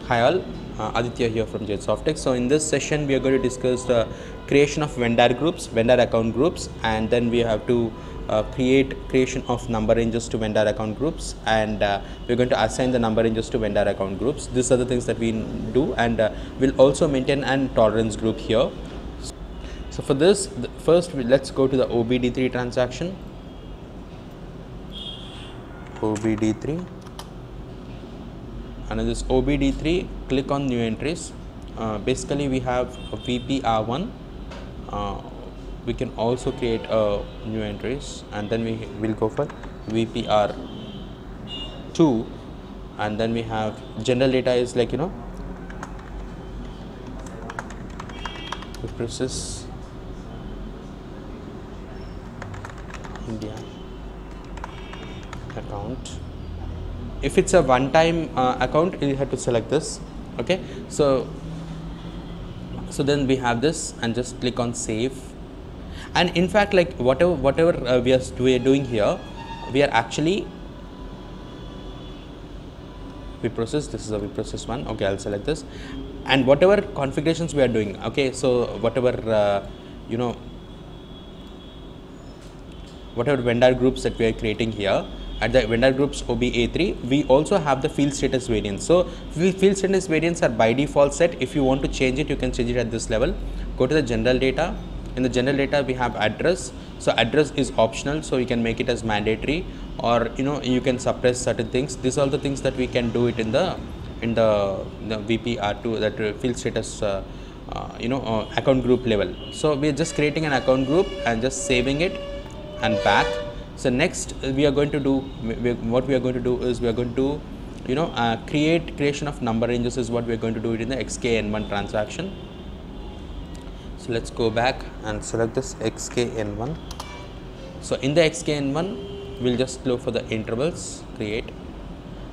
Hi all, Aditya here from Jet Softex. So in this session we are going to discuss the creation of vendor groups, vendor account groups, and then we have to creation of number ranges to vendor account groups, and we're going to assign the number ranges to vendor account groups. These are the things that we do, and we'll also maintain an tolerance group here. So for this, first let's go to the OBD3 transaction. OBD3. And in this OBD3, click on new entries. Basically we have a VPR1. We can also create new entries, and then we will go for VPR2, and then we have general data is like, we process India account. If it's a one-time account, you have to select this. Okay, so then we have this, and just click on save. And in fact, like whatever we are doing here, we are actually we process. This is a we process one. Okay, I'll select this, and whatever configurations we are doing. Okay, so whatever whatever vendor groups that we are creating here. At the vendor groups OBA3, we also have the field status variants. So field status variants are by default set. If you want to change it, you can change it at this level. Go to the general data. In the general data, we have address. So address is optional, so you can make it as mandatory, or you can suppress certain things. These are the things that we can do it in the VPR2, that field status account group level. So we are just creating an account group and just saving it and back. So next we are going to do, what we are going to do is we are going to creation of number ranges is what we are going to do it in the XKN1 transaction. So let's go back and select this XKN1. So in the XKN1, we'll just look for the intervals, create,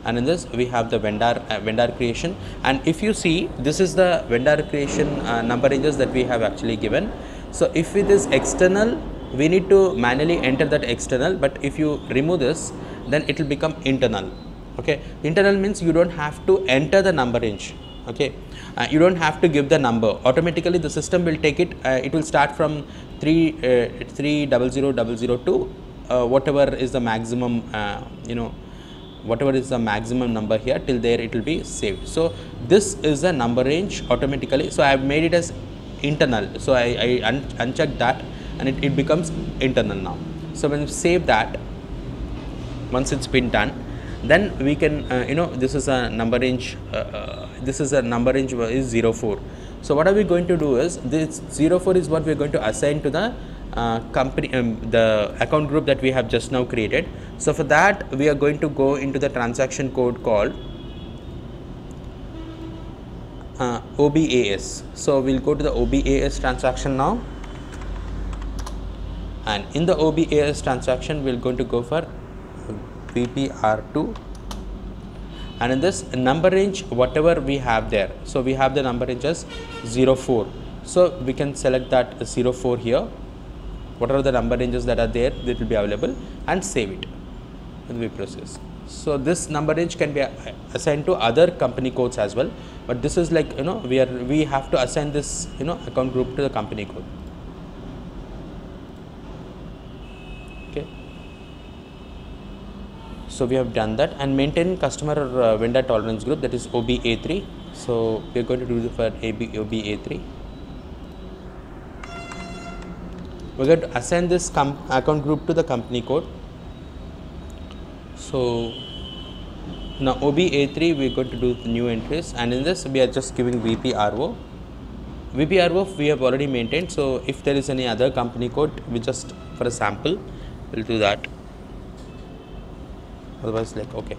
and in this we have the vendor creation. And if you see, this is the vendor creation number ranges that we have actually given. So if it is external, we need to manually enter that external, but if you remove this, then it will become internal. Okay, internal means you don't have to enter the number range. Okay, you don't have to give the number. Automatically the system will take it. It will start from 300,002 whatever is the maximum whatever is the maximum number here, till there it will be saved. So this is a number range automatically. So I have made it as internal, so I uncheck that, and it becomes internal now. So when you save that, once it's been done, then we can this is a number range, this is a number range is 04. So what are we going to do is, this 04 is what we are going to assign to the company, the account group that we have just now created. So for that, we are going to go into the transaction code called OBAS. So we'll go to the OBAS transaction now, and in the OBAS transaction we're going to go for VPR2, and in this number range, whatever we have there, so we have the number range as 04. So we can select that 04 here. Whatever the number ranges that are there, that will be available, and save it and we process. So this number range can be assigned to other company codes as well, but this is like we have to assign this account group to the company code. Okay, so we have done that, and maintain customer vendor tolerance group, that is OBA3. So we are going to do this for OBA3. We're going to assign this account group to the company code. So now OBA3, we're going to do the new entries, and in this we are just giving VPRO. VPRO we have already maintained, so if there is any other company code, we just for a sample we'll do that. Otherwise, like, okay.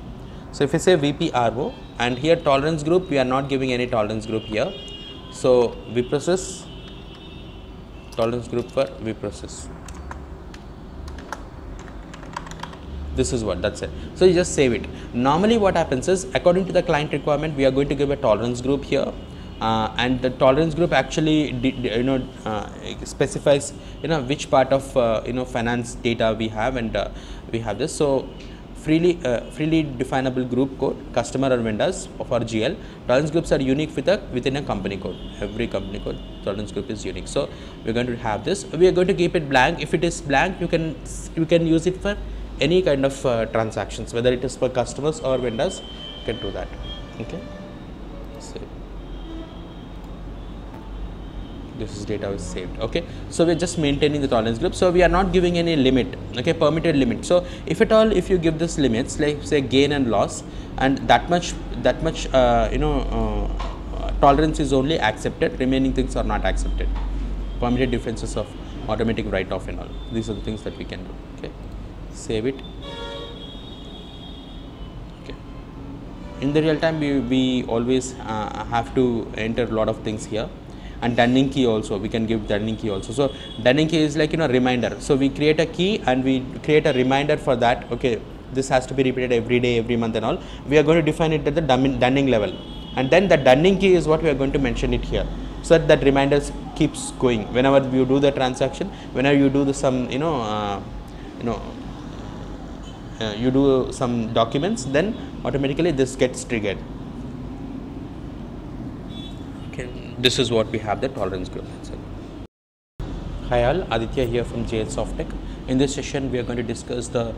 So if I say VPRO, and here tolerance group, we are not giving any tolerance group here. So we process tolerance group for we process. This is what, that's it. So you just save it. Normally what happens is, according to the client requirement, we are going to give a tolerance group here, and the tolerance group actually specifies which part of finance data we have, and we have this. So freely definable group code, customer or vendors for GL. Tolerance groups are unique within a company code. Every company code tolerance group is unique. So we're going to have this. We are going to keep it blank. If it is blank, you can use it for any kind of transactions, whether it is for customers or vendors. You can do that. Okay. So this is data is saved. Okay, so we're just maintaining the tolerance group, so we are not giving any limit, okay, permitted limit. So if at all, if you give this limits, like say gain and loss, and that much tolerance is only accepted, remaining things are not accepted. Permitted differences of automatic write-off and all, these are the things that we can do. Okay, save it. Okay, in the real time we always have to enter a lot of things here. And Dunning key also, we can give Dunning key also. So Dunning key is like, you know, reminder. So we create a key and we create a reminder for that. Okay, this has to be repeated every day, every month and all. We are going to define it at the Dunning level, and then the Dunning key is what we are going to mention it here, so that reminders keeps going whenever you do the transaction, whenever you do the some you do some documents, then automatically this gets triggered. Okay, this is what we have, the tolerance group. Hi all, Aditya here from JL Softtech. In this session, we are going to discuss the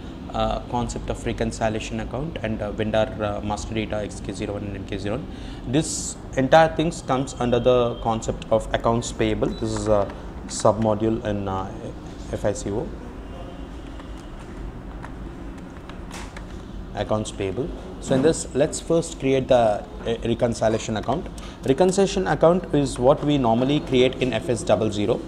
concept of reconciliation account and vendor master data XK01 and NK01. This entire thing comes under the concept of accounts payable. This is a sub-module in FICO. Accounts payable. So in this, let's first create the reconciliation account. Reconciliation account is what we normally create in FS00,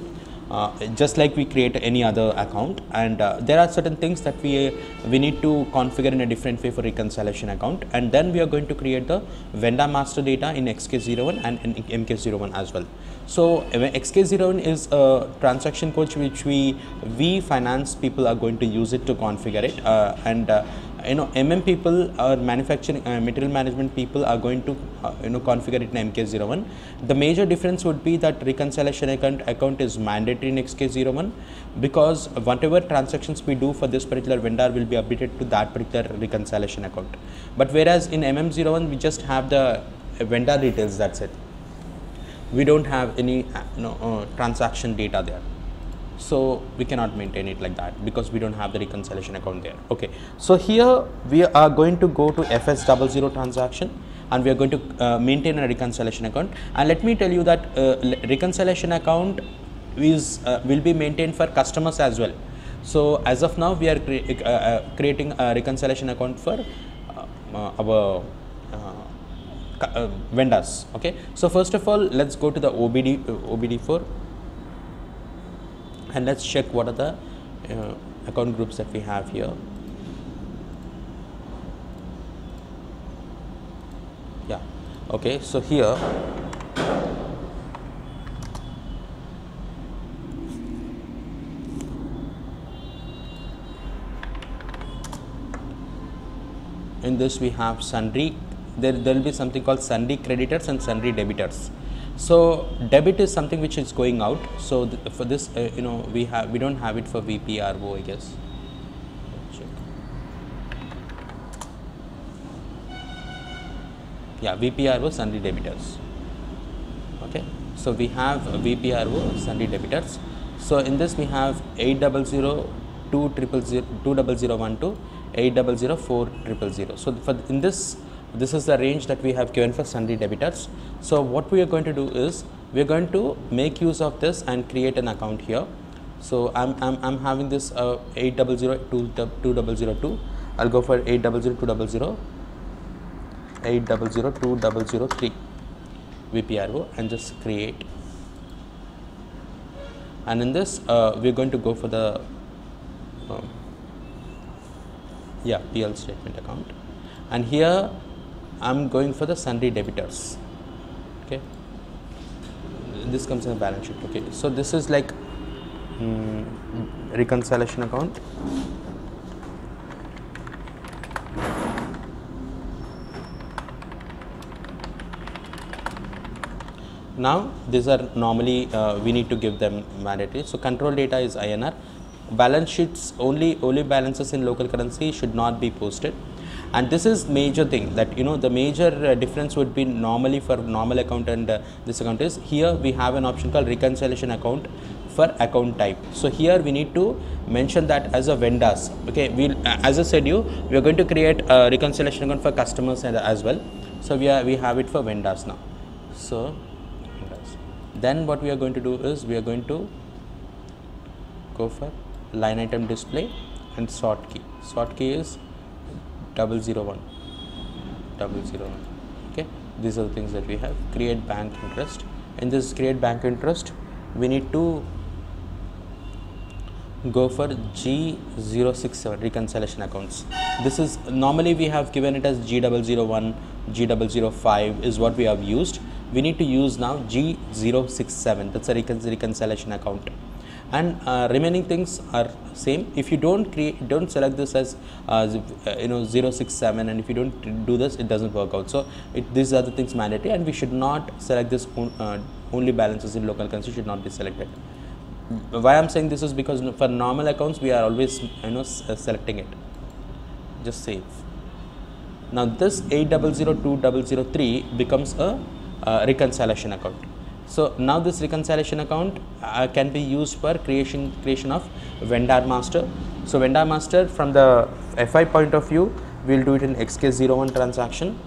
just like we create any other account, and there are certain things that we need to configure in a different way for reconciliation account, and then we are going to create the vendor master data in XK01 and in MK01 as well. So XK01 is a transaction code which we finance people are going to use it to configure it, and MM people or manufacturing material management people are going to configure it in MK01. The major difference would be that reconciliation account is mandatory in XK01, because whatever transactions we do for this particular vendor will be updated to that particular reconciliation account. But whereas in MM01 we just have the vendor details, that's it. We don't have any transaction data there. So we cannot maintain it like that because we don't have the reconciliation account there. Okay, so here we are going to go to FS00 transaction, and we are going to maintain a reconciliation account. And let me tell you that reconciliation account is will be maintained for customers as well. So as of now, we are creating a reconciliation account for our vendors. Okay, so first of all, let's go to the OBD4. And let's check what are the account groups that we have here. Yeah, okay, so here in this we have sundry. There will be something called sundry creditors and sundry debitors. So debit is something which is going out. So for this, we don't have it for VPRO, I guess. Check. Yeah, VPRO sundry debitors. Okay, so we have VPRO sundry debitors. So in this we have 800 200012 800 4000. So in this is the range that we have given for sundry debitors. So what we are going to do is we are going to make use of this and create an account here. So I'm having this 800 2002. I'll go for 800 2000 800 2003 VPRO and just create. And in this we're going to go for the PL statement account, and here I'm going for the sundry debitors. Okay, this comes in a balance sheet. Okay, so this is like reconciliation account. Now these are normally we need to give them mandatory. So control data is INR, balance sheets, only balances in local currency should not be posted. And this is major thing that the major difference would be normally for normal account and this account is, here we have an option called reconciliation account for account type. So here we need to mention that as a vendors. Okay, as I said we are going to create a reconciliation account for customers and as well. So we have it for vendors now. So vendors. Then what we are going to do is we are going to go for line item display and sort key. Sort key is 001. Okay, these are the things that we have. Create bank interest. In this create bank interest, we need to go for G067 reconciliation accounts. This is normally we have given it as G001, G005 is what we have used. We need to use now G067. That's a reconciliation account. And remaining things are same. If you don't select this as 067, and if you don't do this, it doesn't work out. So these are the things mandatory, and we should not select this only balances in local currency should not be selected. Why I'm saying this is because for normal accounts we are always selecting it. Just save. Now this 800203 becomes a reconciliation account. So now this reconciliation account can be used for creation of vendor master. So vendor master, from the FI point of view, we will do it in XK01 transaction.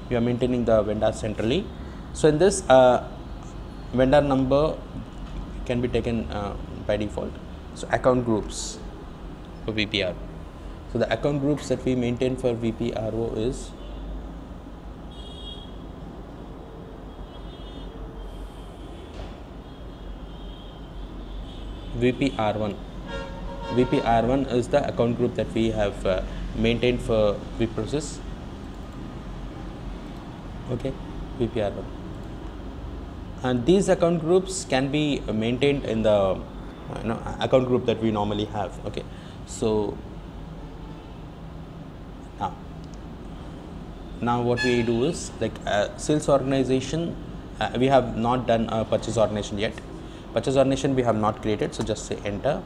We are maintaining the vendor centrally. So in this vendor number can be taken by default. So account groups for VPR. So the account groups that we maintain for VPRO is VPR1. VPR1 is the account group that we have maintained for VProcess. Okay, VPR1. And these account groups can be maintained in the account group that we normally have. Okay, so now what we do is, like sales organization, we have not done a purchase organization yet. Purchase organization we have not created, so just say enter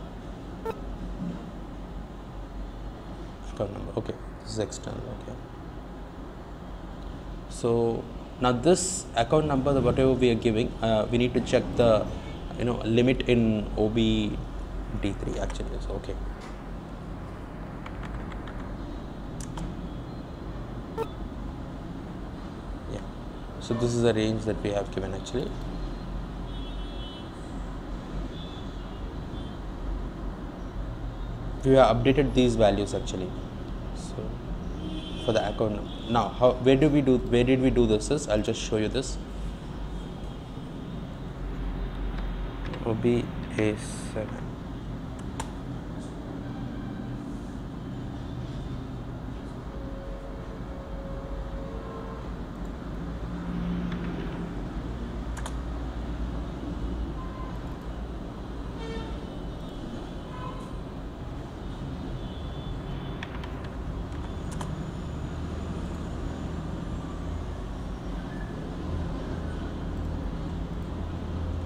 account number. Okay, this is external. Okay, so now this account number, whatever we are giving, we need to check the limit in OBD3 actually. So okay, yeah, so this is the range that we have given actually. We have updated these values actually. So for the account number. Now where did we do this is, I'll just show you this. OBA7.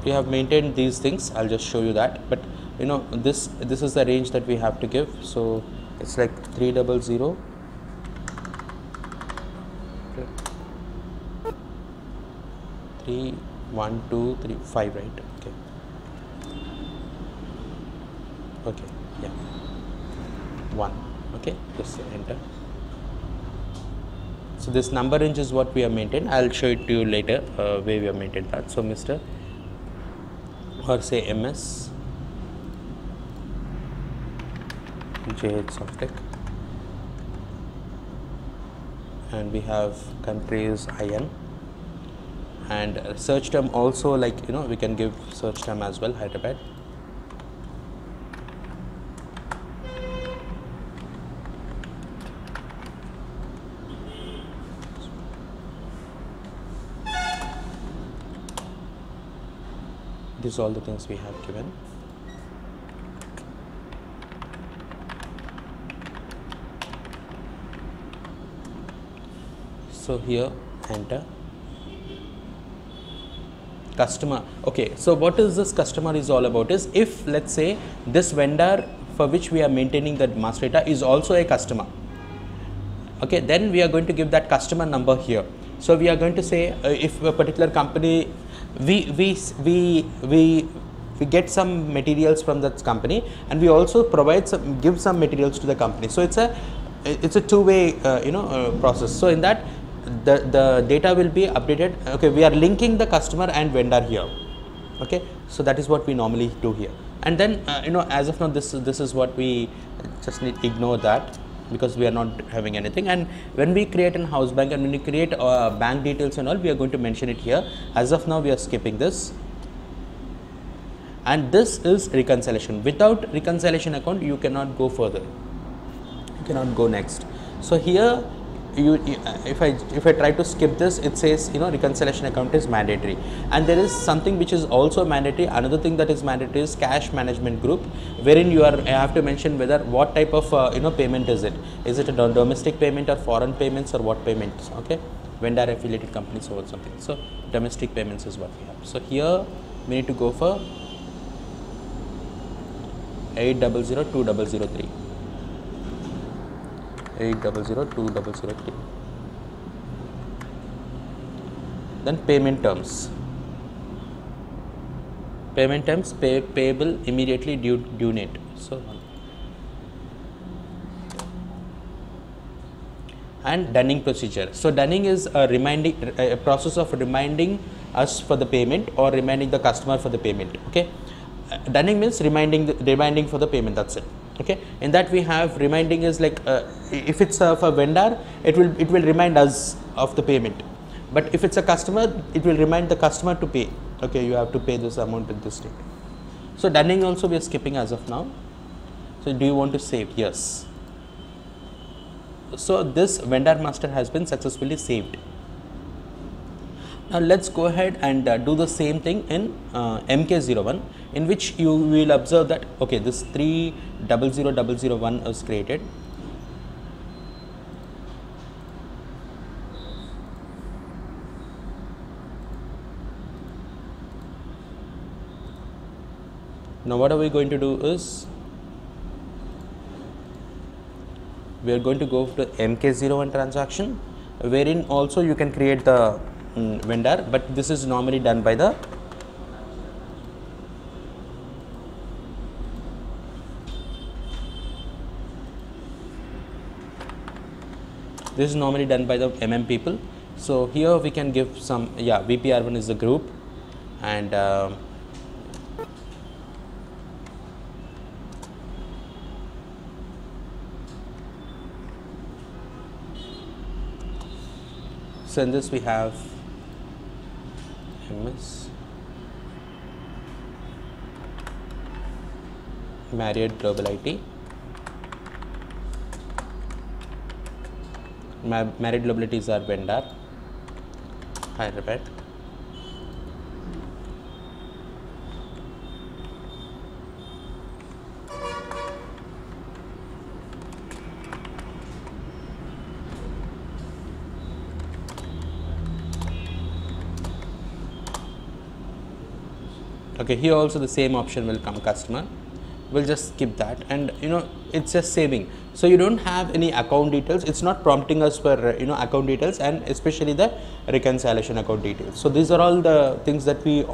We have maintained these things. I'll just show you that, but this is the range that we have to give. So it's like 300 3 1 2 3 5, right? Okay, yeah, 1. Okay, just enter. So this number range is what we have maintained. I'll show it to you later where we have maintained that. So Mr. or say MS JH Softec, and we have countries IN, and search term also, like we can give search term as well, Hyderabad. These are all the things we have given. So here enter. customer. Okay, so what is this customer is all about is, if let's say this vendor for which we are maintaining the master data is also a customer, okay, then we are going to give that customer number here. So we are going to say if a particular company, we get some materials from that company, and we also give some materials to the company. So it's a two-way process. So in that, the data will be updated. Okay, we are linking the customer and vendor here. Okay, so that is what we normally do here. And then as of now, this is what we just need to ignore that, because we are not having anything. And when we create an house bank and when we create bank details and all, we are going to mention it here. As of now, we are skipping this. And this is reconciliation. Without reconciliation account, you cannot go further, you cannot go next. So here if I try to skip this, it says reconciliation account is mandatory. And there is something which is also mandatory. Another thing that is mandatory is cash management group, wherein you have to mention whether what type of payment is it. Is it a domestic payment or foreign payments, or what payments? Okay, vendor affiliated companies or something. So domestic payments is what we have. So here we need to go for 8002003. 8002003. Then payment terms. Payment terms, payable immediately, due date. So and dunning procedure. So dunning is a process of reminding us for the payment or reminding the customer for the payment. Okay, dunning means reminding for the payment. That's it. Okay, in that we have reminding is like if it's for vendor, it will remind us of the payment, but if it's a customer, it will remind the customer to pay. Okay, you have to pay this amount at this date. So dunning also we are skipping as of now. So do you want to save? Yes. So this vendor master has been successfully saved. Now let's go ahead and do the same thing in MK01, in which you will observe that okay, this 300001 is created. Now what are we going to do is, we are going to go to MK01 transaction, wherein also you can create the vendor, but this is normally done by the MM people. So here we can give some, VPR1 is the group, and so in this we have MS Marriott Global IT. Marriott Global IT is our vendor, Hyderabad. Okay, here also the same option will come, customer. We'll just skip that, and it's just saving. So you don't have any account details. It's not prompting us for account details, and especially the reconciliation account details. So these are all the things that we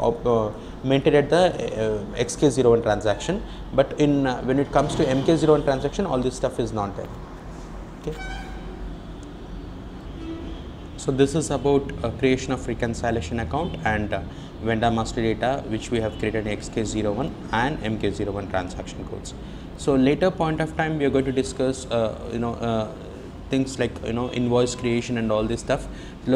maintain at the XK01 transaction. But in when it comes to MK01 transaction, all this stuff is not there. Okay. So this is about creation of reconciliation account and vendor master data, which we have created in XK01 and MK01 transaction codes. So later point of time we are going to discuss things like invoice creation and all this stuff.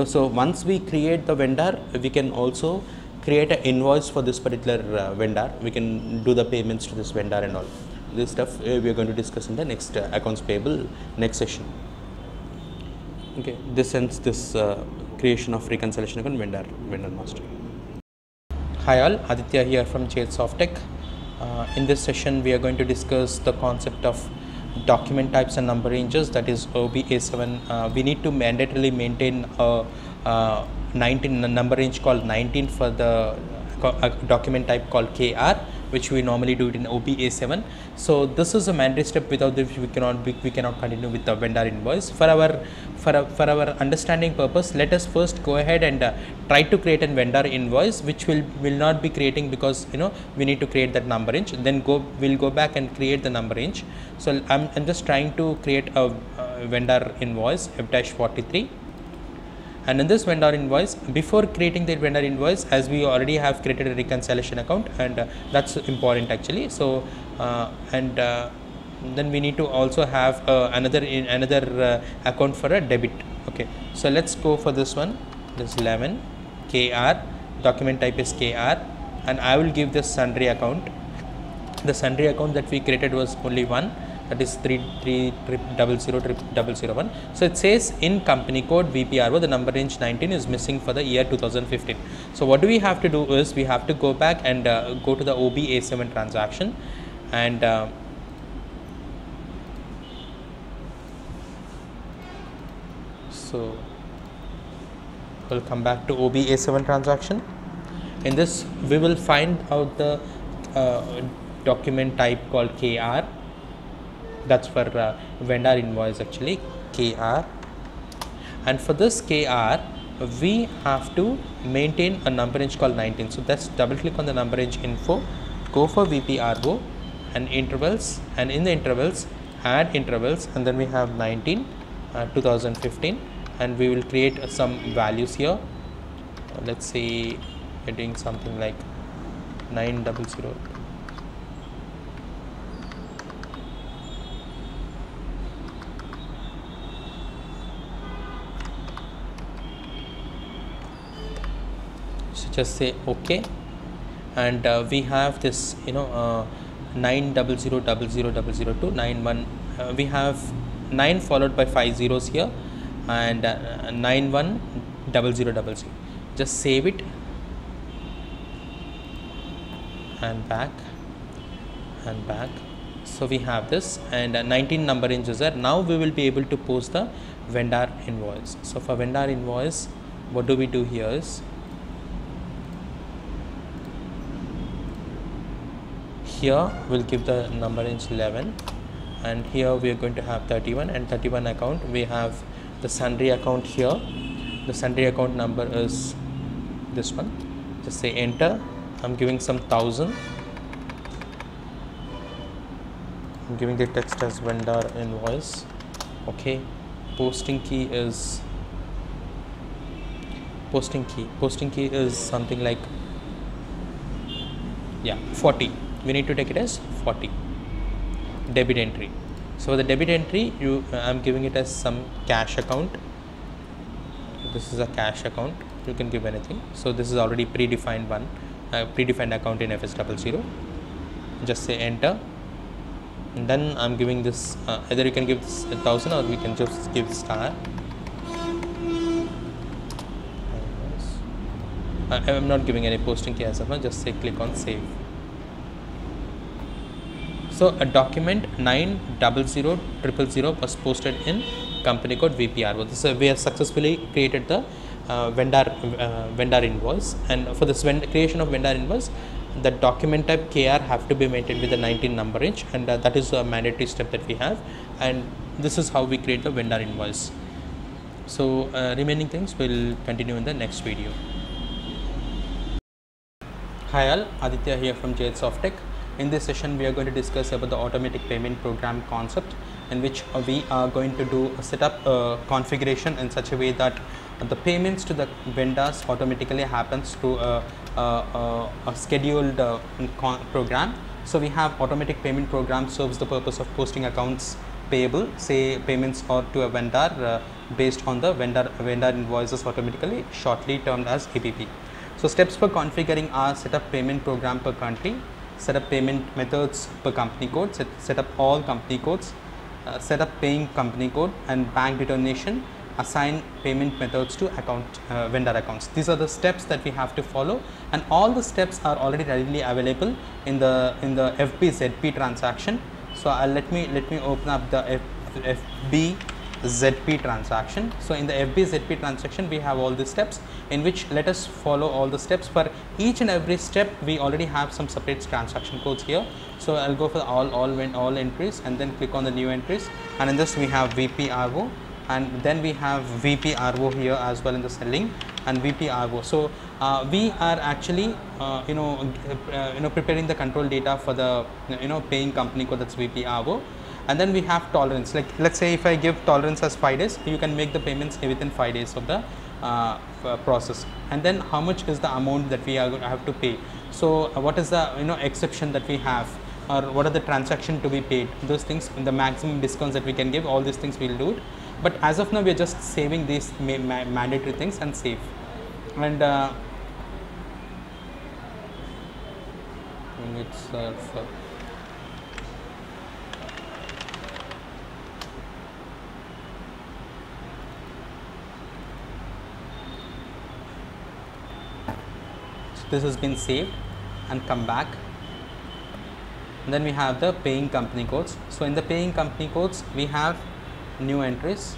So once we create the vendor, we can also create an invoice for this particular vendor. We can do the payments to this vendor and all this stuff. We are going to discuss in the next accounts payable next session. Okay, this ends this creation of reconciliation account vendor master. Hi all, Aditya here from JL Softech. In this session we are going to discuss the concept of document types and number ranges, that is OB-A7. We need to mandatorily maintain a 19 number range called 19 for the document type called KR, which we normally do it in OB-A7. So this is a mandatory step. Without this we cannot continue with the vendor invoice. For our understanding purpose, let us first go ahead and try to create a vendor invoice, which will not be creating, because we need to create that number range. Then we'll go back and create the number range. So I'm just trying to create a vendor invoice F-43. And in this vendor invoice, before creating the vendor invoice, as we already have created a reconciliation account, and that's important actually. So then we need to also have another account for a debit. Okay, so let's go for this one. This 11 KR, document type is KR, and I will give this sundry account. The sundry account that we created was only one, that is 33000001. So it says in company code VPRO the number range 19 is missing for the year 2015. So what do we have to do is we have to go back and go to the OB-A7 transaction, and so we'll come back to OB-A7 transaction. In this we will find out the document type called KR. That's for vendor invoice actually, KR. And for this KR we have to maintain a number range called 19. So let's double click on the number range info, go for VPRO and intervals, and in the intervals add intervals, and then we have 19 2015, and we will create some values here. Let's say we're doing something like 900. Just say OK, and we have this 9000002 91. We have 9 followed by 5 zeros here, and 910000. Just save it and back and back. So we have this, and 19 number ranges are. Now we will be able to post the vendor invoice. So for vendor invoice, what do we do here is, here we'll give the number range 11, and here we are going to have 31, and 31 account we have the sundry account here. The sundry account number is this one. Just say enter. I'm giving some 1000. I'm giving the text as vendor invoice. Okay, posting key is something like 40. We need to take it as 40. Debit entry. So the debit entry, I'm giving it as some cash account. This is a cash account. You can give anything. So this is already predefined one, predefined account in FS00. Just say enter, and then I'm giving this. Either you can give this 1000, or we can just give star. I'm not giving any posting key as of now. Just say click on save. So a document 900000 was posted in company code VPRO. This we have successfully created the vendor invoice, and for this creation of vendor invoice, the document type KR have to be maintained with the 19 number range, and that is a mandatory step that we have, and this is how we create the vendor invoice. So remaining things will continue in the next video. Hi all, Aditya here from JH Softech. In this session, we are going to discuss about the automatic payment program concept, in which we are going to do a setup configuration in such a way that the payments to the vendors automatically happens through a scheduled program. So we have automatic payment program serves the purpose of posting accounts payable, say payments or to a vendor based on the vendor invoices automatically, shortly termed as APP. So steps for configuring are: set up payment program per country, set up payment methods per company code, set up all company codes, set up paying company code and bank determination, assign payment methods to vendor accounts. These are the steps that we have to follow, and all the steps are already readily available in the FBZP transaction. So let me open up the FB ZP transaction. So in the FB ZP transaction, we have all the steps, in which let us follow all the steps. For each and every step, we already have some separate transaction codes here. So I'll go for all entries and then click on the new entries, and in this we have VPRO, and then we have VPRO here as well in the selling, and VPRO. So we are actually preparing the control data for the paying company code, that's VPRO. And then we have tolerance, like let's say if I give tolerance as 5 days, you can make the payments within 5 days of the process. And then how much is the amount that we have to pay. So what is the exception that we have, or what are the transaction to be paid, those things, the maximum discounts that we can give, all these things we'll do it. But as of now, we are just saving these mandatory things and save. And this has been saved, and come back. And then we have the paying company codes. So in the paying company codes, we have new entries,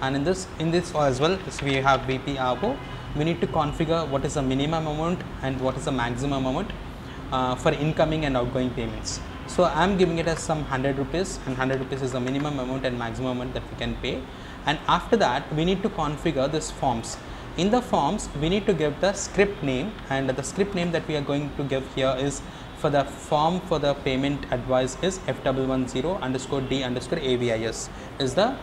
and in this as well, we have VPRO. We need to configure what is the minimum amount and what is the maximum amount for incoming and outgoing payments. So I am giving it as some 100 rupees, and 100 rupees is the minimum amount and maximum amount that we can pay. And after that, we need to configure this forms. In the forms, we need to give the script name, and the script name that we are going to give here is, for the form for the payment advice is F110_D_AVIS is the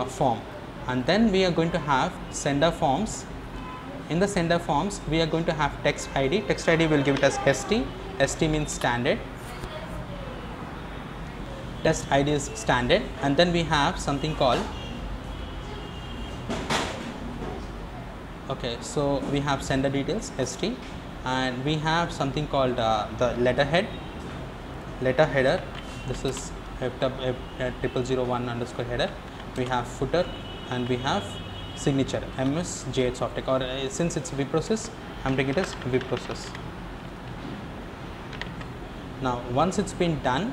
form. And then we are going to have sender forms. In the sender forms, we are going to have text ID. Text ID will give it as ST. ST means standard. Text ID is standard. And then we have something called, okay, so we have sender details ST, and we have something called the letterhead, header. This is F0001_header. We have footer, and we have signature MS JH Softec, or since it's VProcess, I'm taking it as VProcess. Now once it's been done,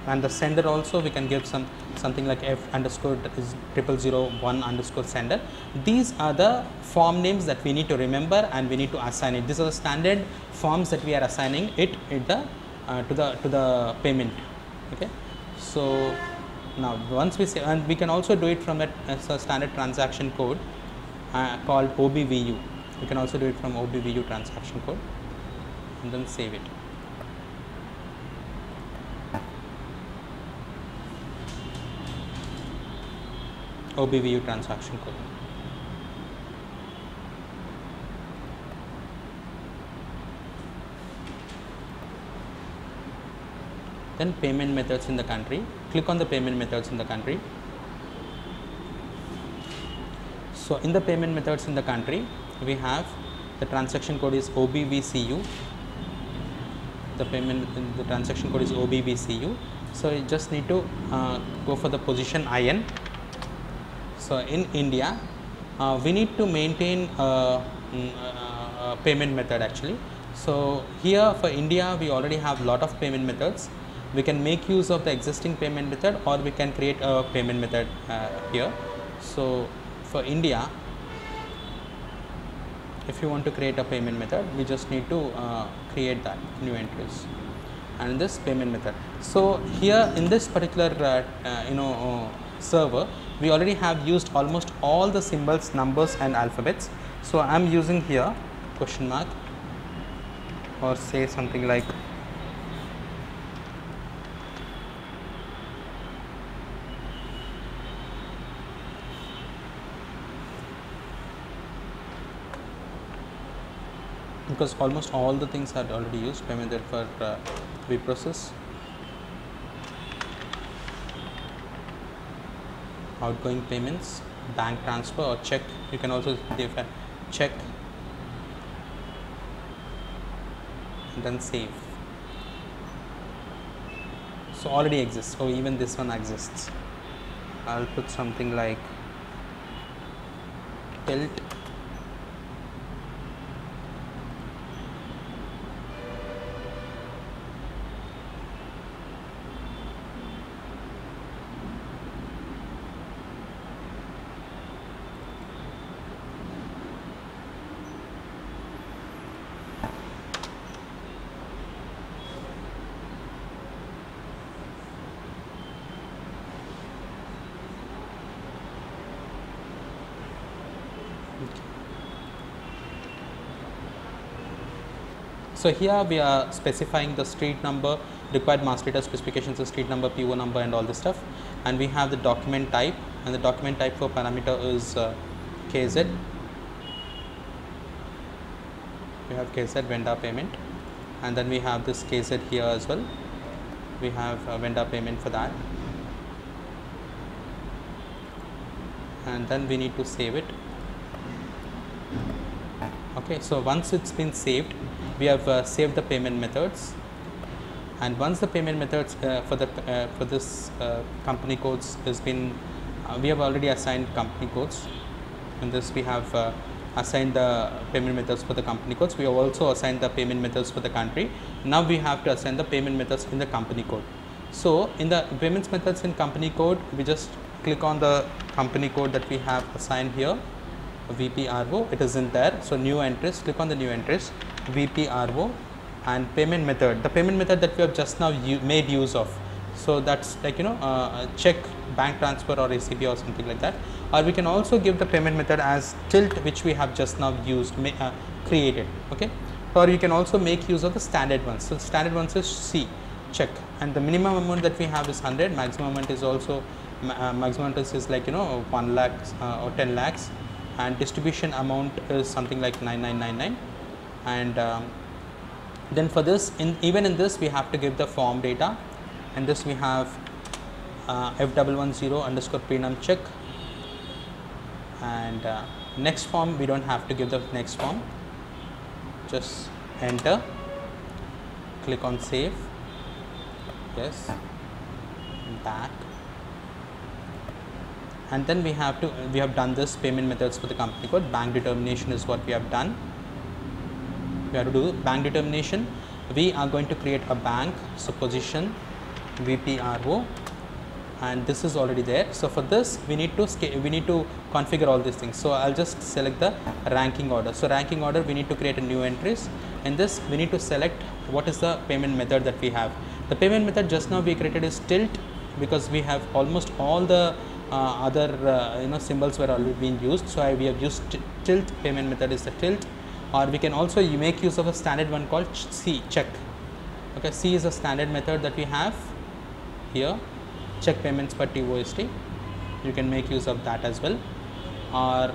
and the sender also, we can give something like F_0001_sender. These are the form names that we need to remember, and we need to assign it. These are the standard forms that we are assigning it to the payment. Okay, so now once we say, and we can also do it from that as a standard transaction code called OBVU. We can also do it from OBVU transaction code, and then save it. OBVU transaction code. Then payment methods in the country. Click on the payment methods in the country. So in the payment methods in the country, we have the transaction code is OBVCU. The transaction code is OBVCU. So you just need to go for the position IN. So in India, we need to maintain a payment method actually. So here for India, we already have lot of payment methods. We can make use of the existing payment method, or we can create a payment method here. So for India, if you want to create a payment method, we just need to create that new entries and this payment method. So here in this particular server, we already have used almost all the symbols, numbers and alphabets. So I am using here question mark, or say something like because almost all the things are already used. Payment method for VProcess, outgoing payments, bank transfer or check. You can also define check and then save. So already exists. So even this one exists. I'll put something like tilt So here we are specifying the street number, required master data specifications, the street number, PO number, and all this stuff. And we have the document type, and the document type for parameter is KZ. We have KZ vendor payment, and then we have this KZ here as well. We have a vendor payment for that, and then we need to save it. Okay, so once it's been saved, we have saved the payment methods, and once the payment methods for this company codes has been, we have already assigned company codes. In this we have assigned the payment methods for the company codes. We have also assigned the payment methods for the country. Now we have to assign the payment methods in the company code. So in the payments methods in company code, we just click on the company code that we have assigned here, VPRO. It isn't there, so new entries, click on the new entries, VPRO, and payment method, the payment method that we have just now made use of. So that's like, check, bank transfer, or ACB, or something like that. Or we can also give the payment method as tilt, which we have just now used, created. Okay, or you can also make use of the standard ones. So the standard ones is C, check, and the minimum amount that we have is 100. Maximum amount is also maximum amount is like 1 lakh or 10 lakhs, and distribution amount is something like 9999. And then for this, even in this we have to give the form data, and this we have F110 underscore prenum check, and next form we don't have to give the next form, just enter, click on save, yes, back, and then we have done this payment methods for the company code. Bank determination is what we have done. We have to do bank determination. We are going to create a bank, so position VPRO, and this is already there. So for this we need to configure all these things. So I'll just select the ranking order. So ranking order, we need to create a new entries. In this we need to select what is the payment method that we have. The payment method just now we created is tilt, because we have almost all the other symbols were already being used. So we have used tilt. Payment method is the tilt. Or we can also make use of a standard one called C, check. Okay, C is a standard method that we have here, check payments per TOST. You can make use of that as well, or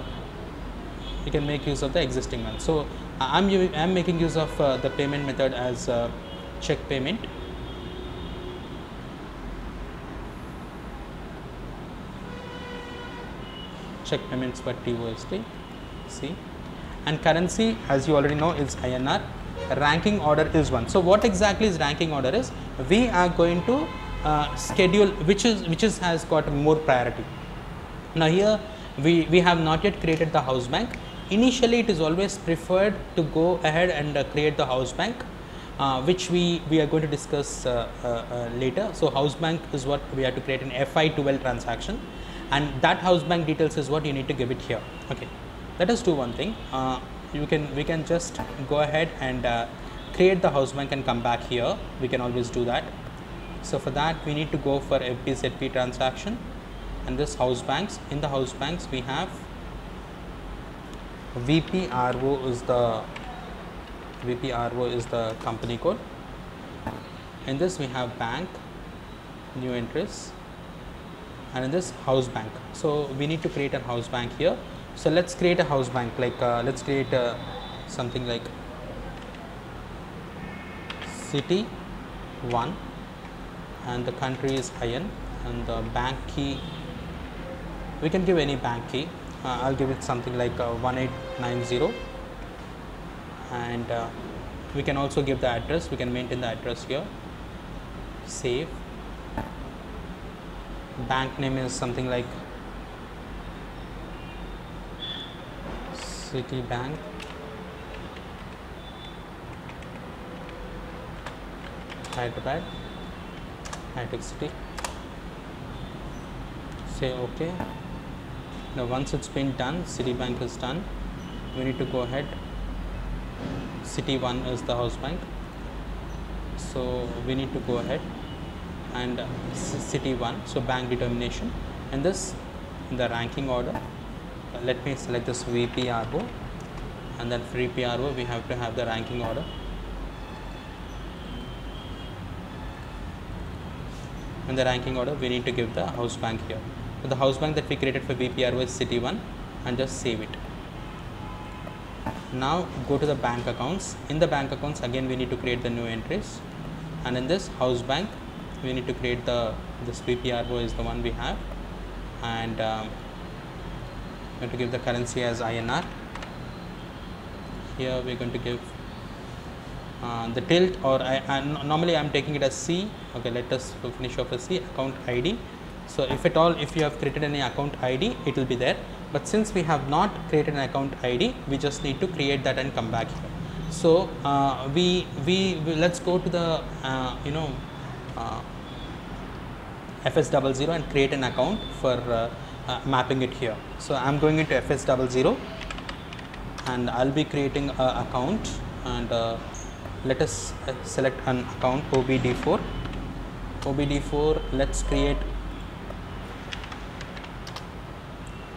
you can make use of the existing one. So I'm making use of the payment method as check payment. Check payments per TOST, C. And currency, as you already know, is INR. Ranking order is 1. So what exactly is ranking order is, we are going to schedule which has got more priority. Now here we have not yet created the house bank. Initially it is always preferred to go ahead and create the house bank, which we are going to discuss later. So house bank is what we have to create an FI12 transaction, and that house bank details is what you need to give it here. Okay, let us do one thing. We can just go ahead and create the house bank and come back here. We can always do that. So for that we need to go for FBZP transaction, and this house banks. In the house banks we have VPRO is the company code. In this we have bank, new entries, and in this house bank. So we need to create a house bank here. So let's create a house bank, like let's create something like city 1, and the country is IN, and the bank key, we can give any bank key. I'll give it something like 1890, and we can also give the address. We can maintain the address here. Save. Bank name is something like Citibank, Hyderabad, High-Tech City. Say OK. Now once it's been done, Citibank is done. We need to go ahead. City 1 is the house bank, so we need to go ahead and City 1. So bank determination, and this in the ranking order. Let me select this VPRO, and then for VPRO we have to have the ranking order. in the ranking order, we need to give the house bank here. So the house bank that we created for VPRO is City 1, and just save it. Now go to the bank accounts. In the bank accounts, again we need to create the new entries, and in this house bank we need to create this VPRO is the one we have, and we're going to give the currency as INR. Here we're going to give the tilt, or normally I'm taking it as C. Okay, let us finish off as C, account ID. So if at all, if you have created any account ID, it will be there, but since we have not created an account ID, we just need to create that and come back here. So we let's go to the FS00 and create an account for mapping it here. So I'm going into FS00 and I'll be creating an account, and let us select an account OBD4. OBD4, let's create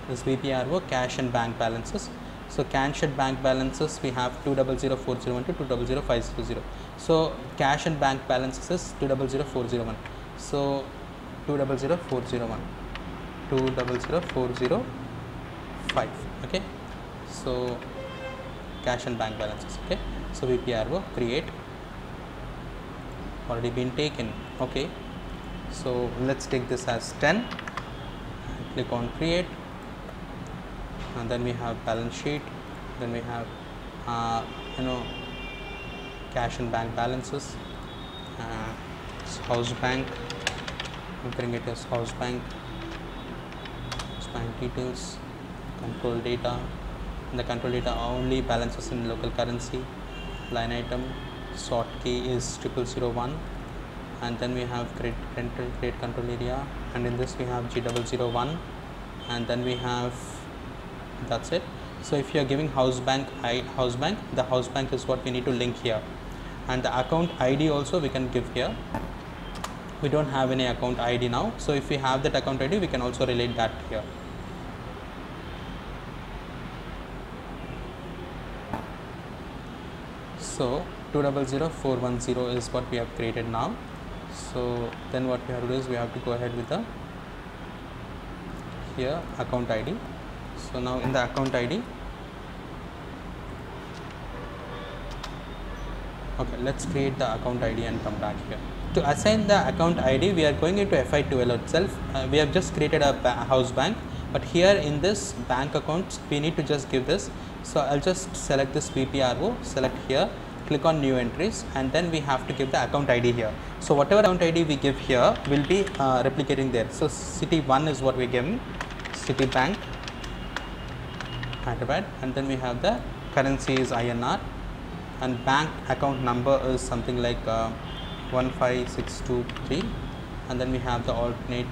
this VPRO cash and bank balances. So cash and bank balances, we have 200,401 to 200,500. So cash and bank balances is 200,401. So 200,401, 200,405. Okay. So cash and bank balances. Okay. So VPRO create, already been taken. Okay. So let's take this as 10. Click on create. And then we have balance sheet, then we have cash and bank balances, house bank, we bring it as house bank details, control data. In the control data only balances in local currency, line item, sort key is 0001, and then we have create control area, and in this we have G001, and then we have, that's it. So if you are giving house bank, the house bank is what we need to link here, and the account ID also we can give here. We don't have any account ID now, so if we have that account ID, we can also relate that here. So 200,410 is what we have created now. So then what we have to do is we have to go ahead with the here account ID. So now in the account ID, okay, let's create the account ID and come back here. To assign the account ID, we are going into FI12 itself. We have just created a house bank, but here in this bank accounts, we need to just give this. So I'll just select this VPRO, select here, click on new entries, and then we have to give the account ID here. So whatever account ID we give here will be replicating there. So City 1 is what we give, Citibank Hyderabad, and then we have the currency is INR, and bank account number is something like 15623, and then we have the alternate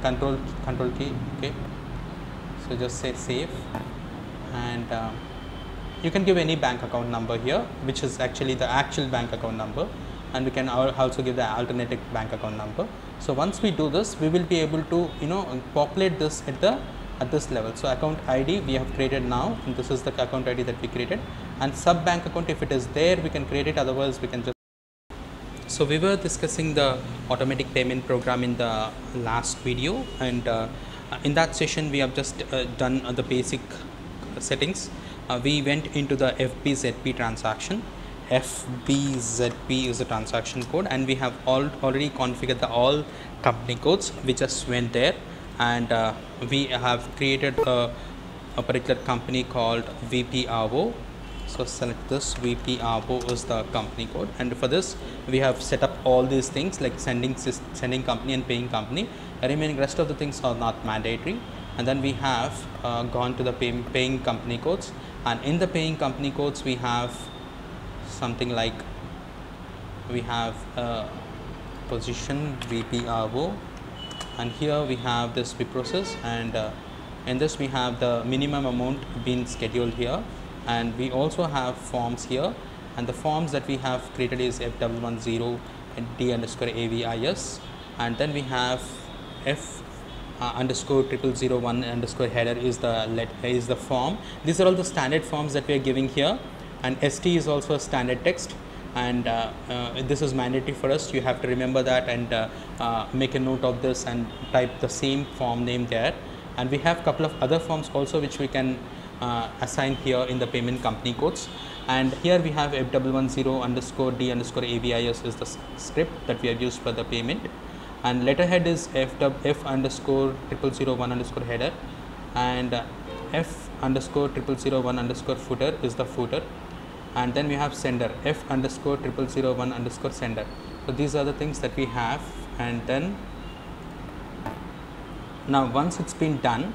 control key. Okay, so just say save, and you can give any bank account number here, which is actually the actual bank account number, and we can also give the alternative bank account number. So once we do this, we will be able to populate this at this level. So account ID we have created now, and this is the account ID that we created, and sub bank account, if it is there, we can create it, otherwise we can just. So we were discussing the automatic payment program in the last video, and in that session we have just done the basic settings. We went into the FBZP transaction. FBZP is the transaction code, and we have already configured the all company codes. We just went there, and we have created a particular company called VPRO. So select this, VPRO is the company code, and for this we have set up all these things like sending company and paying company. The remaining rest of the things are not mandatory. And then we have gone to the paying company codes, and in the paying company codes we have something like, we have position VPRO, and here we have this process, and in this we have the minimum amount being scheduled here, and we also have forms here, and the forms that we have created is F10 D_AVIS, and then we have F_0001_ header is the form. These are all the standard forms that we are giving here, and ST is also a standard text, and this is mandatory for us. You have to remember that and make a note of this and type the same form name there. And we have couple of other forms also which we can assign here in the payment company codes. And here we have F110_D_AVIS is the script that we have used for the payment, and letterhead is F_00001_ header, and F_00001_ footer is the footer, and then we have sender F_00001_ sender. So these are the things that we have. And then now once it's been done,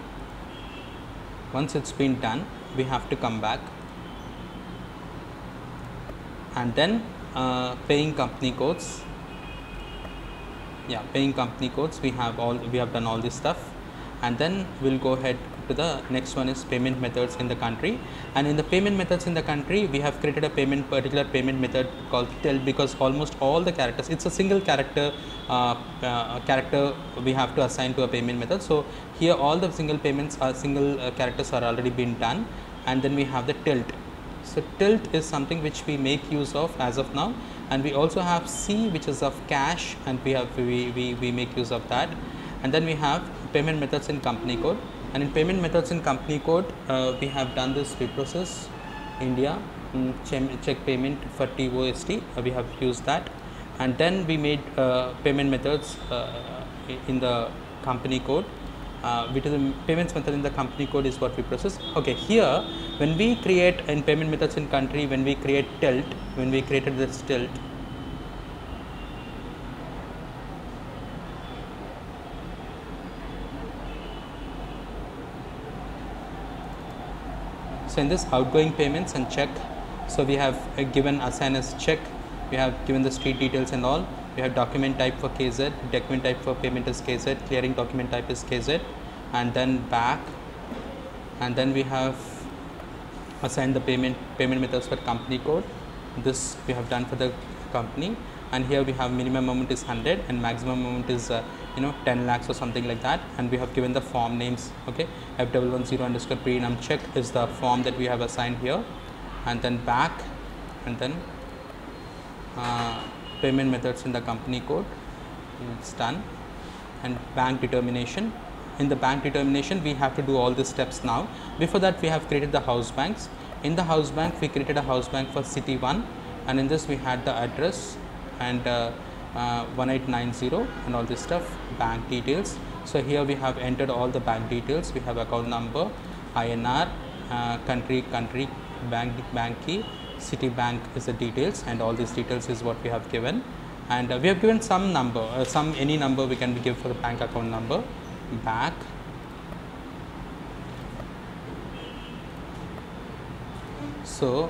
we have to come back, and then paying company codes. Paying company codes, we have done all this stuff. And then we'll go ahead to the next one is payment methods in the country. And in the payment methods in the country, we have created a particular payment method called TIL, because almost all the characters, it's a single character we have to assign to a payment method. So here all the single characters are already been done. And then we have the tilt. So tilt is something which we make use of as of now, and we also have C, which is of cash, and we make use of that. And then we have payment methods in company code, and in payment methods in company code we have done this process India check payment for TOST, we have used that. And then we made payment methods in the company code, which is the payments method in the company code is what we process. Okay, here when we create in payment methods in country, when we create tilt, when we created this tilt, so in this outgoing payments and check, so we have given assign as check, we have given the street details and all. We have document type for KZ, document type for payment is KZ, clearing document type is KZ, and then back. And then we have assigned the payment methods for company code. This we have done for the company. And here we have minimum amount is 100 and maximum amount is 10 lakhs or something like that. And we have given the form names. Okay, F110_pre-num check is the form that we have assigned here. And then back, and then payment methods in the company code, it's done. And bank determination, in the bank determination we have to do all these steps now. Before that we have created the house banks. In the house bank we created a house bank for city 1, and in this we had the address and 1890 and all this stuff, bank details. So here we have entered all the bank details. We have account number, INR, country, bank key, Citibank is the details, and all these details is what we have given. And we have given some number, any number we can give for the bank account number. Back, so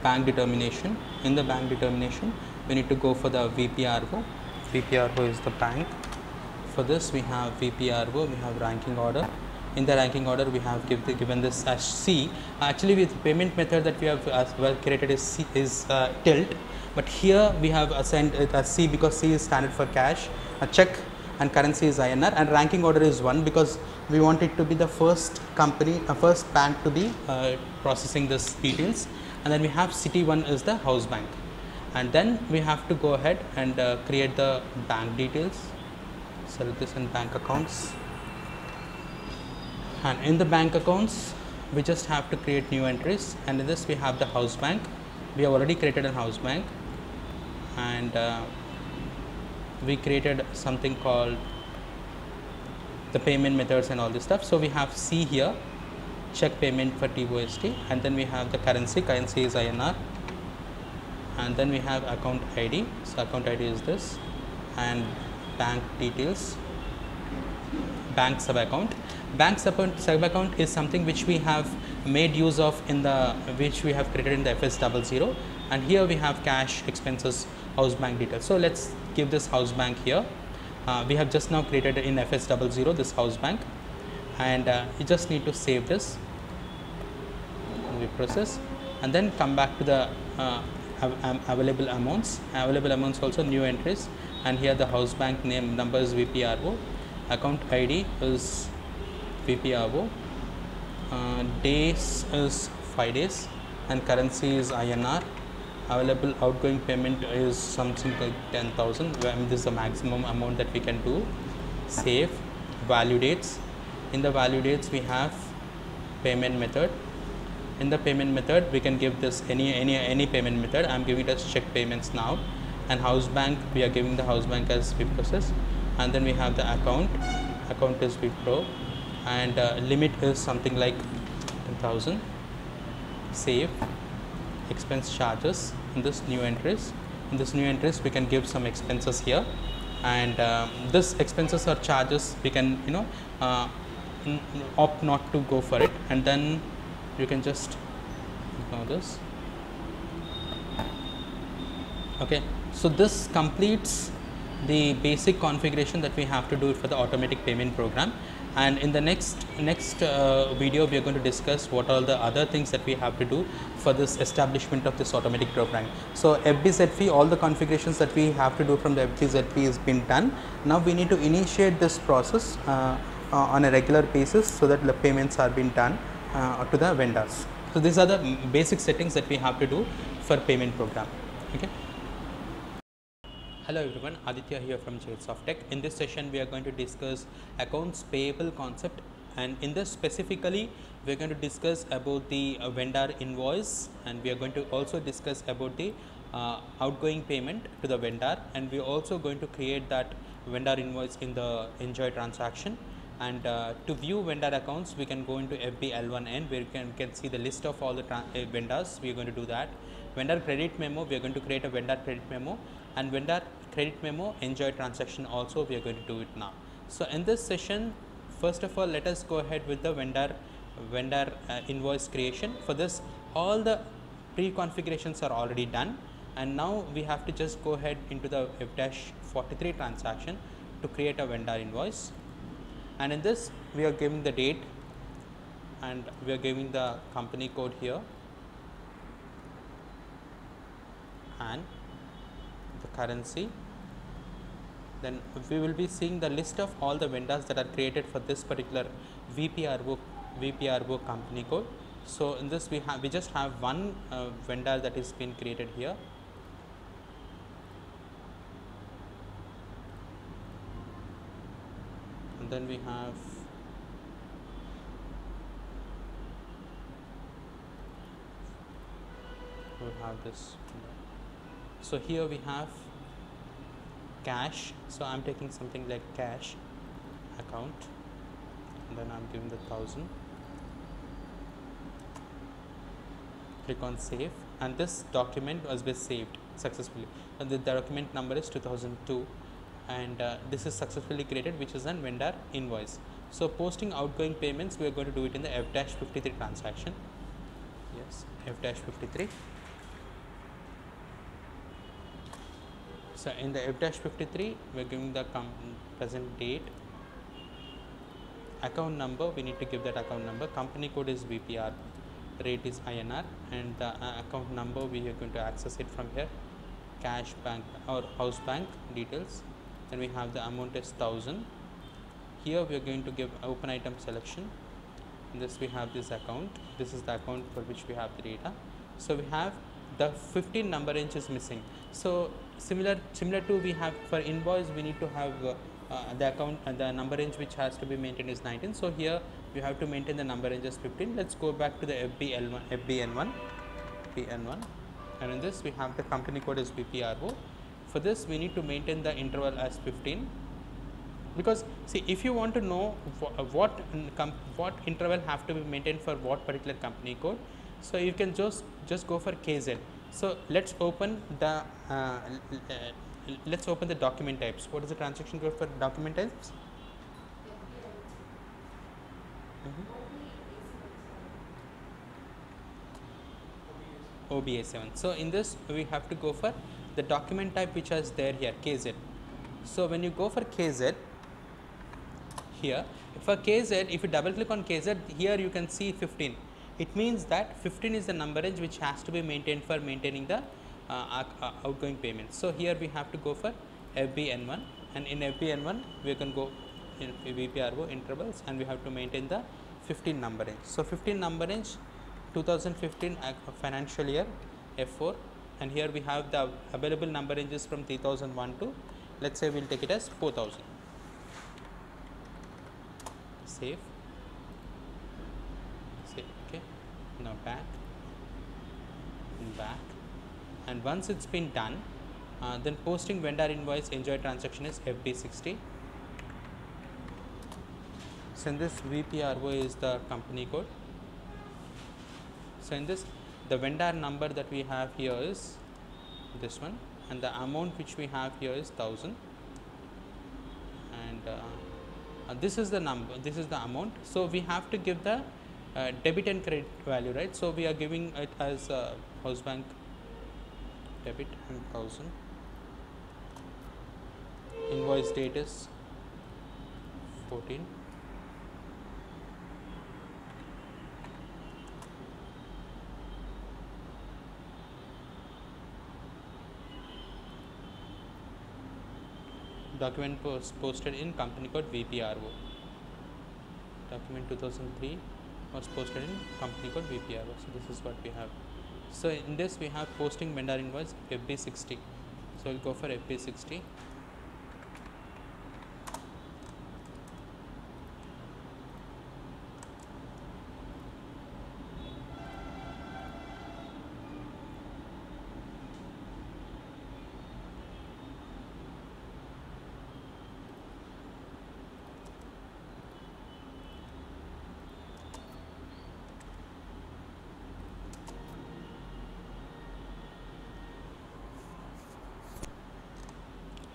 bank determination, in the bank determination we need to go for the VPRO. VPRO is the bank. For this we have VPRO, we have ranking order. In the ranking order we have given this as C. Actually with payment method that we have as well created is C, is tilt, but here we have assigned it as C because C is standard for cash, a check, and currency is INR, and ranking order is 1 because we want it to be the first company, first bank to be processing this details. And then we have city 1 is the house bank, and then we have to go ahead and create the bank details. Select this in bank accounts, and in the bank accounts we just have to create new entries. And in this we have the house bank. We have already created a house bank, and we created something called the payment methods and all this stuff. So we have C here, check payment for TOST, and then we have the currency is INR, and then we have account ID. So account ID is this, and bank details, bank sub account. Bank sub account is something which we have made use of in the, which we have created in the FS00, and here we have cash, expenses, house bank details. So let's give this house bank here. We have just now created in FS00 this house bank, and you just need to save this, and we process, and then come back to the available amounts. Available amounts also new entries, and here the house bank name number is VPRO, account ID is VPRO, days is 5 days, and currency is INR, available outgoing payment is something like 10,000. I mean, this is the maximum amount that we can do. Save, value dates. In the value dates we have payment method. In the payment method we can give this any payment method. I'm giving it as check payments now. And house bank, we are giving the house bank as Wipro. And then we have the account is Wipro, and limit is something like 10,000. Save, expense charges. In this new entries we can give some expenses here, and this expenses or charges we can opt not to go for it, and then you can just ignore this. Okay, so this completes the basic configuration that we have to do for the automatic payment program. And in the next video we are going to discuss what are the other things that we have to do for this establishment of this automatic program. So FBZP, all the configurations that we have to do from the FBZP has been done. Now we need to initiate this process on a regular basis so that the payments are being done to the vendors. So these are the basic settings that we have to do for payment program. Okay. Hello everyone, Aditya here from JSoftTech. In this session we are going to discuss accounts payable concept, and in this specifically we are going to discuss about the vendor invoice, and we are going to also discuss about the outgoing payment to the vendor, and we are also going to create that vendor invoice in the Enjoy transaction. And to view vendor accounts we can go into FBL1N, where you can see the list of all the vendors. We are going to do that. Vendor credit memo, we are going to create a vendor credit memo, and vendor credit memo Enjoy transaction also we are going to do it now. So in this session, first of all, let us go ahead with the vendor invoice creation. For this, all the pre-configurations are already done, and now we have to just go ahead into the F-43 transaction to create a vendor invoice. And in this we are giving the date, and we are giving the company code here, and the currency. Then we will be seeing the list of all the vendors that are created for this particular VPRO company code. So in this we just have one vendor that is been created here. And then we have this. So here we have cash, so I'm taking something like cash account, and then I'm giving the 1,000. Click on save, and this document was been saved successfully, and the document number is 2002, and this is successfully created, which is a vendor invoice. So posting outgoing payments, we are going to do it in the F-53 transaction. Yes, F-53. So in the F-53 we are giving the present date, account number, we need to give that account number, company code is VPR, rate is INR, and the account number we are going to access it from here, cash bank or house bank details. Then we have the amount is 1,000. Here we are going to give open item selection. In this we have this account, this is the account for which we have the data. So we have the 15 number range is missing. So similar to we have for invoice, we need to have the account and the number range which has to be maintained is 19. So here we have to maintain the number range as 15. Let's go back to the FBN1, and in this we have the company code is VPRO. For this we need to maintain the interval as 15, because see, if you want to know what interval have to be maintained for what particular company code, so you can just go for KZ. So let's open the document types. What is the transaction code for document types? OBA7. So in this we have to go for the document type which is there here, KZ. So when you go for KZ here, for KZ, if you double click on KZ, here you can see 15. It means that 15 is the number range which has to be maintained for maintaining the outgoing payments. So here we have to go for FBN1, and in FBN1 we can go in VPRO intervals, and we have to maintain the 15 number range. So 15 number range, 2015 financial year F4, and here we have the available number ranges from 3001 to, let's say we'll take it as 4000. Save. Okay, now back and back, and once it's been done, then posting vendor invoice enjoy transaction is FB60. So in this VPRO is the company code. So in this, the vendor number that we have here is this one, and the amount which we have here is 1000, and this is the number, this is the amount. So we have to give the debit and credit value, right? So we are giving it as house bank debit and 1000. Invoice date is 14. Document posted in company code VPRO. Document 2003 was posted in company code VPRO. So this is what we have. So in this we have posting vendor invoice FB60. So we'll go for FB60.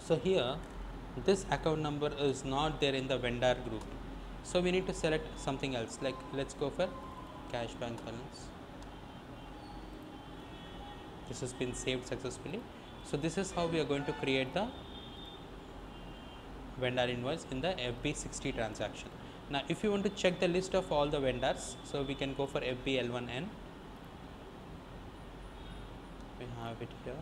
So here this account number is not there in the vendor group, so we need to select something else, like let's go for cash bank balance. This has been saved successfully. So this is how we are going to create the vendor invoice in the FB60 transaction. Now if you want to check the list of all the vendors, so we can go for FBL1N. We have it here.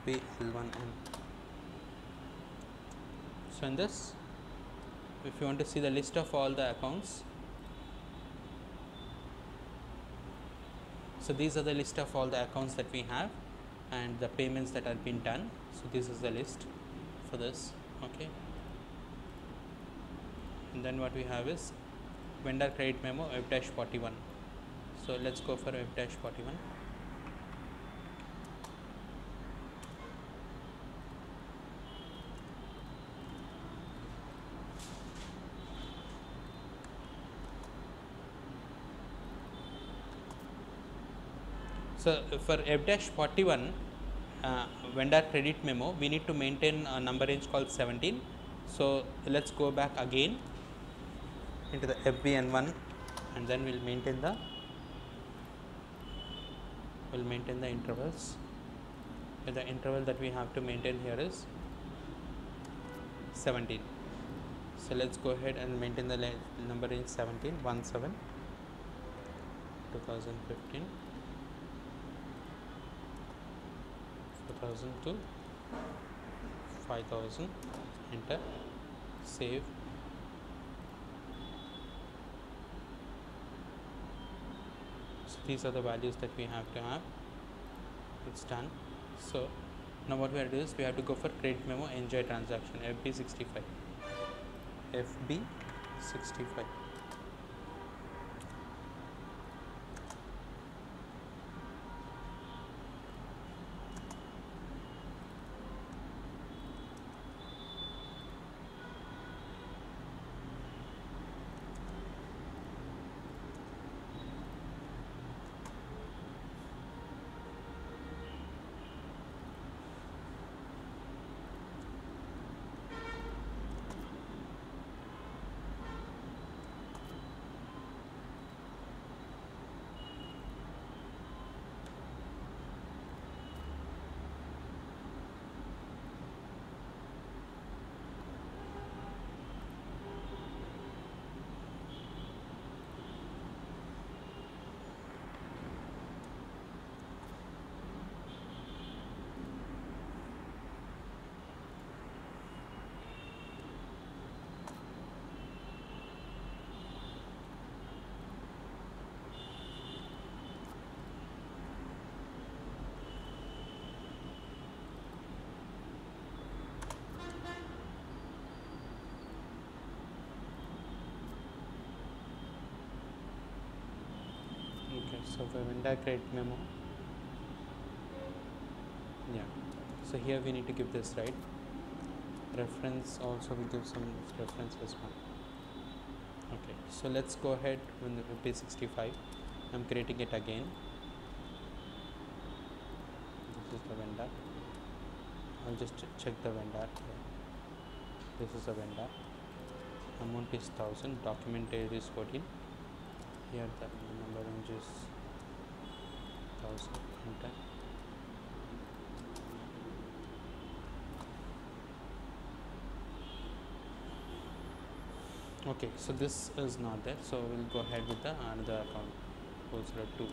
FBL1N. So in this, if you want to see the list of all the accounts, so these are the list of all the accounts that we have and the payments that have been done. So this is the list for this. Okay, and then what we have is vendor credit memo F-41. So let's go for F-41. So for F-41 vendor credit memo, we need to maintain a number range called 17. So let's go back again into the FBN1, and then we'll maintain the intervals. And the interval that we have to maintain here is 17. So let's go ahead and maintain the number range 17, 17, 2015. 4000 to 5000, enter, save. So these are the values that we have to have. It's done. So now what we have to do is we have to go for credit memo enjoy transaction FB65. FB65. So for vendor credit memo, yeah, so here we need to give this, right? Reference also, we give some reference as well. Okay, so let's go ahead with the page 65. I'm creating it again. This is the vendor. I'll just check the vendor. This is the vendor. Amount is 1000. Document date is 14. Here the number range is 1000. Enter. Okay, so this is not there, so we'll go ahead with the another account, Coursera 2.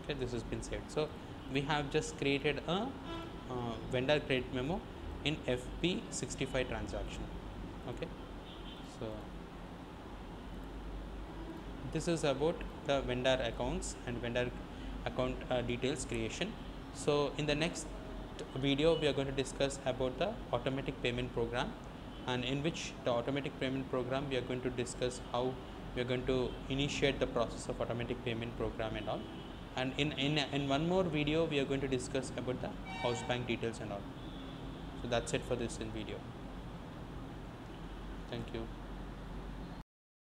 Okay, this has been saved. So we have just created a vendor credit memo in FP65 transaction. Okay, so this is about the vendor accounts and vendor account details creation. So in the next video we are going to discuss about the automatic payment program, and in which the automatic payment program we are going to discuss how we are going to initiate the process of automatic payment program and all. And in one more video we are going to discuss about the house bank details and all. So that's it for this in video. Thank you.